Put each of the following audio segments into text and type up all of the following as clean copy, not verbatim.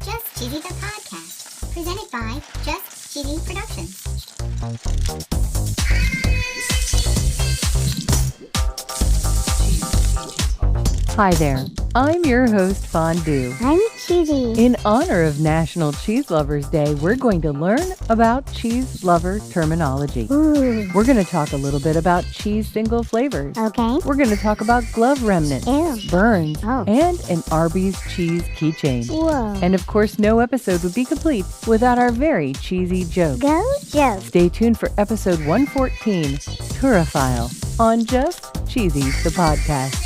Just Cheesy the Podcast, presented by Just Cheesy Productions. Hi there, I'm your host Fondue. I'm Cheesy. In honor of National Cheese Lovers Day, we're going to learn about cheese lover terminology. Ooh. We're going to talk a little bit about cheese single flavors. Okay. We're going to talk about glove remnants, Ew. burns, Oh. and an Arby's cheese keychain. Whoa. And of course, no episode would be complete without our very cheesy joke. Go joke. Stay tuned for episode 114, Turophile, on Just Cheesy the Podcast.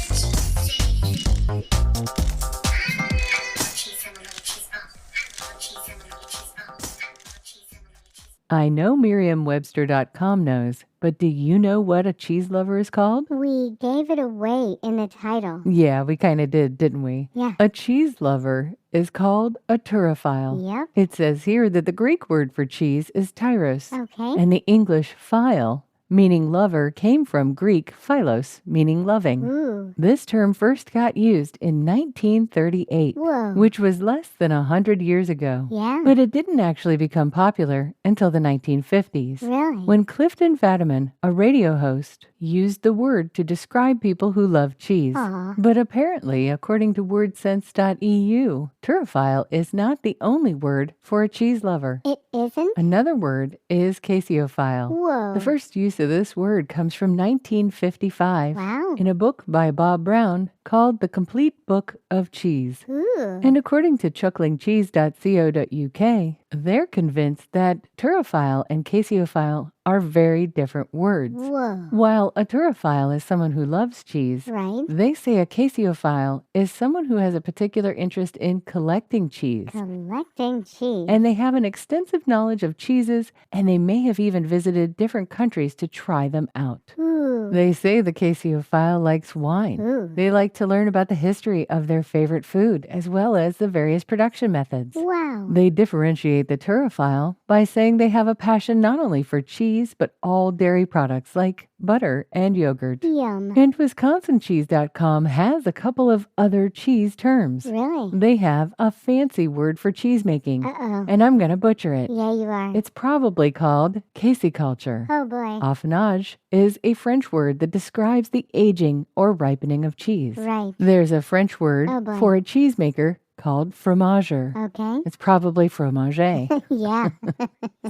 I know Merriam-Webster.com knows, but do you know what a cheese lover is called? We gave it away in the title. Yeah, we kind of did, didn't we? Yeah. A cheese lover is called a turophile. Yep. It says here that the Greek word for cheese is tyros, Okay. and the English phile, meaning lover, came from Greek philos, meaning loving. Ooh. This term first got used in 1938, Whoa. which was less than 100 years ago. Yeah. But it didn't actually become popular until the 1950s. Really? When Clifton Fadiman, a radio host, used the word to describe people who love cheese. Aw. But apparently, according to wordsense.eu, turophile is not the only word for a cheese lover. It isn't? Another word is caseophile. Whoa. The first use of this word comes from 1955 Wow. in a book by Bob Brown called The Complete Book of Cheese. Ooh. And according to chucklingcheese.co.uk, they're convinced that turophile and caseophile are very different words. Whoa. While a turophile is someone who loves cheese, Right. they say a caseophile is someone who has a particular interest in collecting cheese. Collecting cheese. And they have an extensive knowledge of cheeses, and they may have even visited different countries to try them out. Ooh. They say the caseophile likes wine. Ooh. They like to learn about the history of their favorite food, as well as the various production methods. Wow. They differentiate the turophile by saying they have a passion not only for cheese, but all dairy products like butter and yogurt. Yum. And WisconsinCheese.com has a couple of other cheese terms. Really? They have a fancy word for cheese making, Uh-oh. and I'm going to butcher it. Yeah, you are. It's probably called caseculture. Oh, boy. Affinage is a French word that describes the aging or ripening of cheese. Right. There's a French word Oh, boy. for a cheesemaker called fromager. Okay. It's probably fromager. Yeah.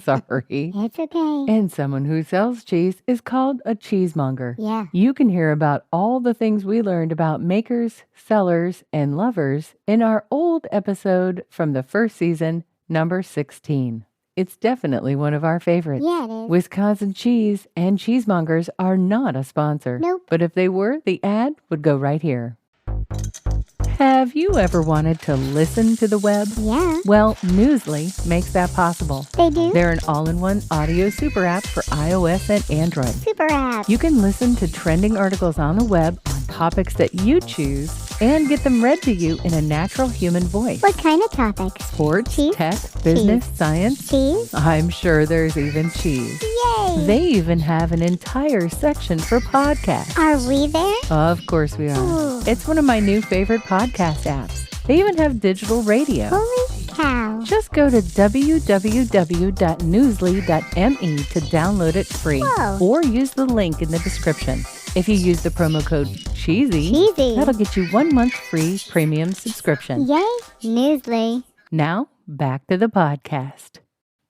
Sorry. It's okay. And someone who sells cheese is called a cheesemonger. Yeah. You can hear about all the things we learned about makers, sellers, and lovers in our old episode from the first season, number 16. It's definitely one of our favorites. Yeah, it is. Wisconsin Cheese and Cheesemongers are not a sponsor. Nope. But if they were, the ad would go right here. Have you ever wanted to listen to the web? Yeah. Well, Newsly makes that possible. They do? They're an all-in-one audio super app for iOS and Android. Super app. You can listen to trending articles on the web on topics that you choose and get them read to you in a natural human voice. What kind of topics? Sports, Cheese? tech, business, science. Cheese? I'm sure there's even cheese. Yay! They even have an entire section for podcasts. Are we there? Of course we are. Ooh. It's one of my new favorite podcast apps. They even have digital radio. Holy cow. Just go to www.newsly.me to download it free. Whoa. Or use the link in the description. If you use the promo code CHEESY, Cheesy. that'll get you 1 month free premium subscription. Yay, Newsly. Now, back to the podcast.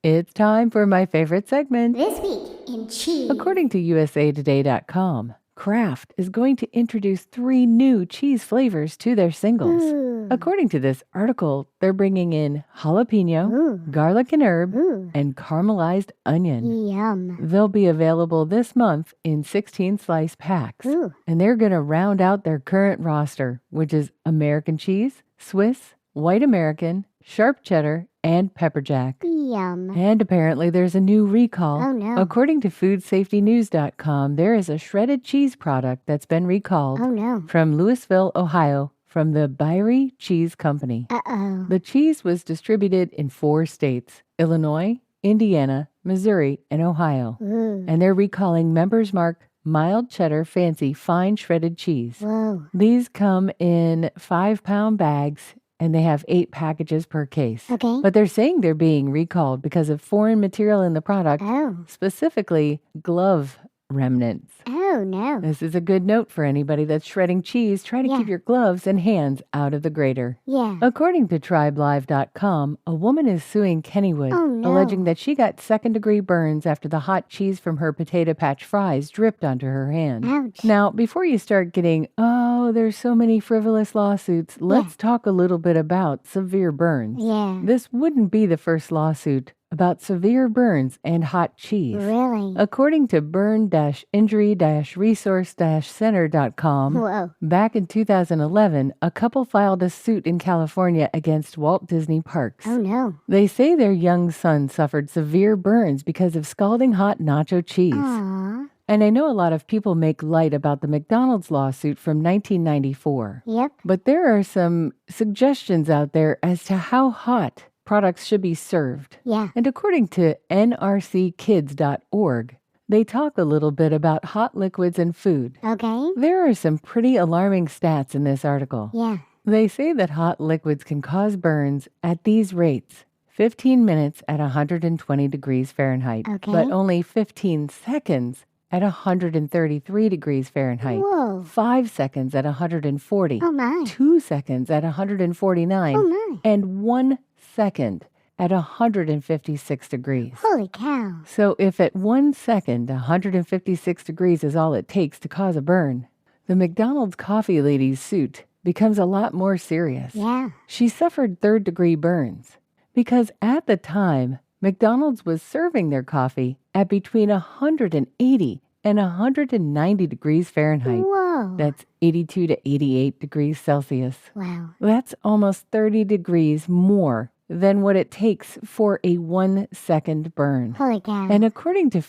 It's time for my favorite segment. This week in cheese. According to usatoday.com, Kraft is going to introduce 3 new cheese flavors to their singles. Ooh. According to this article, they're bringing in jalapeno, Ooh. garlic and herb, Ooh. and caramelized onion. Yum. They'll be available this month in 16-slice packs. Ooh. And they're going to round out their current roster, which is American cheese, Swiss, white American, sharp cheddar, and pepper jack. Yum. And apparently there's a new recall. Oh, no. According to foodsafetynews.com, there is a shredded cheese product that's been recalled Oh, no. from Louisville, Ohio, from the Byrie Cheese Company. Uh-oh. The cheese was distributed in 4 states, Illinois, Indiana, Missouri, and Ohio. Ooh. And they're recalling Members Mark mild cheddar fancy fine shredded cheese. Whoa. These come in 5-pound bags and they have 8 packages per case. Okay. But they're saying they're being recalled because of foreign material in the product, Oh. specifically glove remnants. Oh, no. This is a good note for anybody that's shredding cheese. Try to Yeah. keep your gloves and hands out of the grater. Yeah. According to TribeLive.com, a woman is suing Kennywood, Oh, no. alleging that she got second-degree burns after the hot cheese from her potato patch fries dripped onto her hand. Ouch. Now, before you start getting, oh, there's so many frivolous lawsuits, let's talk a little bit about severe burns. Yeah. This wouldn't be the first lawsuit about severe burns and hot cheese. Really? According to burn-injury-resource-center.com, Whoa. back in 2011, a couple filed a suit in California against Walt Disney Parks. Oh, no. They say their young son suffered severe burns because of scalding hot nacho cheese. Aw. And I know a lot of people make light about the McDonald's lawsuit from 1994. Yep. But there are some suggestions out there as to how hot products should be served. Yeah. And according to nrckids.org, they talk a little bit about hot liquids and food. Okay. There are some pretty alarming stats in this article. Yeah. They say that hot liquids can cause burns at these rates: 15 minutes at 120 degrees Fahrenheit, Okay. but only 15 seconds at 133 degrees Fahrenheit, Whoa. 5 seconds at 140, Oh, my. 2 seconds at 149, Oh, my. and 1 second at 156 degrees. Holy cow. So if at 1 second, 156 degrees is all it takes to cause a burn, the McDonald's coffee lady's suit becomes a lot more serious. Yeah. She suffered third-degree burns because at the time, McDonald's was serving their coffee at between 180 and 190 degrees Fahrenheit. Whoa. That's 82 to 88 degrees Celsius. Wow. That's almost 30 degrees more than what it takes for a 1 second burn. Holy cow. And according to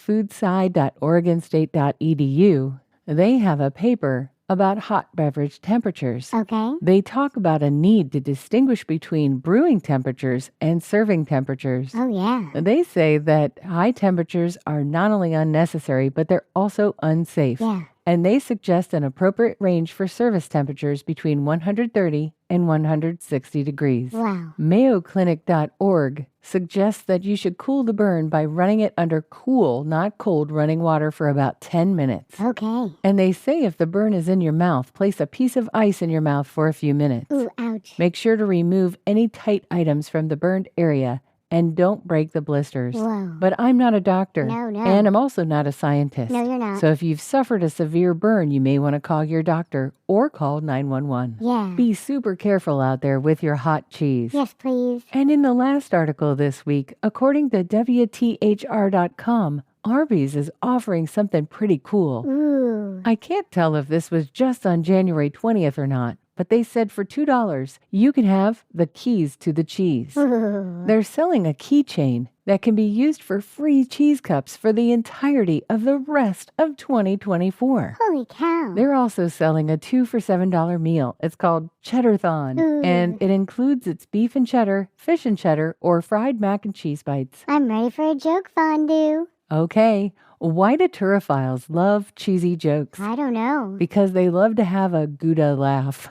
foodsci.oregonstate.edu, they have a paper about hot beverage temperatures. Okay. They talk about a need to distinguish between brewing temperatures and serving temperatures. Oh, yeah. They say that high temperatures are not only unnecessary, but they're also unsafe. Yeah. And they suggest an appropriate range for service temperatures between 130 and 160 degrees. Wow. MayoClinic.org suggests that you should cool the burn by running it under cool, not cold, running water for about 10 minutes. Okay. And they say if the burn is in your mouth, place a piece of ice in your mouth for a few minutes. Ooh, ouch. Make sure to remove any tight items from the burned area and don't break the blisters. Whoa. But I'm not a doctor. No, no. And I'm also not a scientist. No, you're not. So if you've suffered a severe burn, you may want to call your doctor or call 911. Yeah. Be super careful out there with your hot cheese. Yes, please. And in the last article this week, according to WTHR.com, Arby's is offering something pretty cool. Ooh. I can't tell if this was just on January 20th or not, but they said for $2, you can have the keys to the cheese. Ooh. They're selling a keychain that can be used for free cheese cups for the entirety of the rest of 2024. Holy cow. They're also selling a 2 for $7 meal. It's called Cheddarthon, Ooh. and it includes its beef and cheddar, fish and cheddar, or fried mac and cheese bites. I'm ready for a joke, Fondue. Okay, why do turophiles love cheesy jokes? I don't know. Because they love to have a Gouda laugh.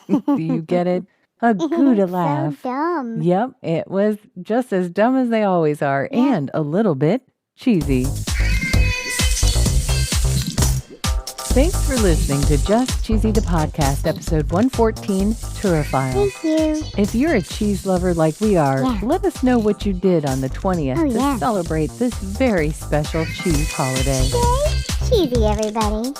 Do you get it? A Gouda laugh. So dumb. Yep, it was just as dumb as they always are, Yeah. and a little bit cheesy. Thanks for listening to Just Cheesy the Podcast, episode 114, Turophile. Thank you. If you're a cheese lover like we are, Yeah. let us know what you did on the 20th Oh, to yeah. celebrate this very special cheese holiday. Yay. Cheesy, everybody.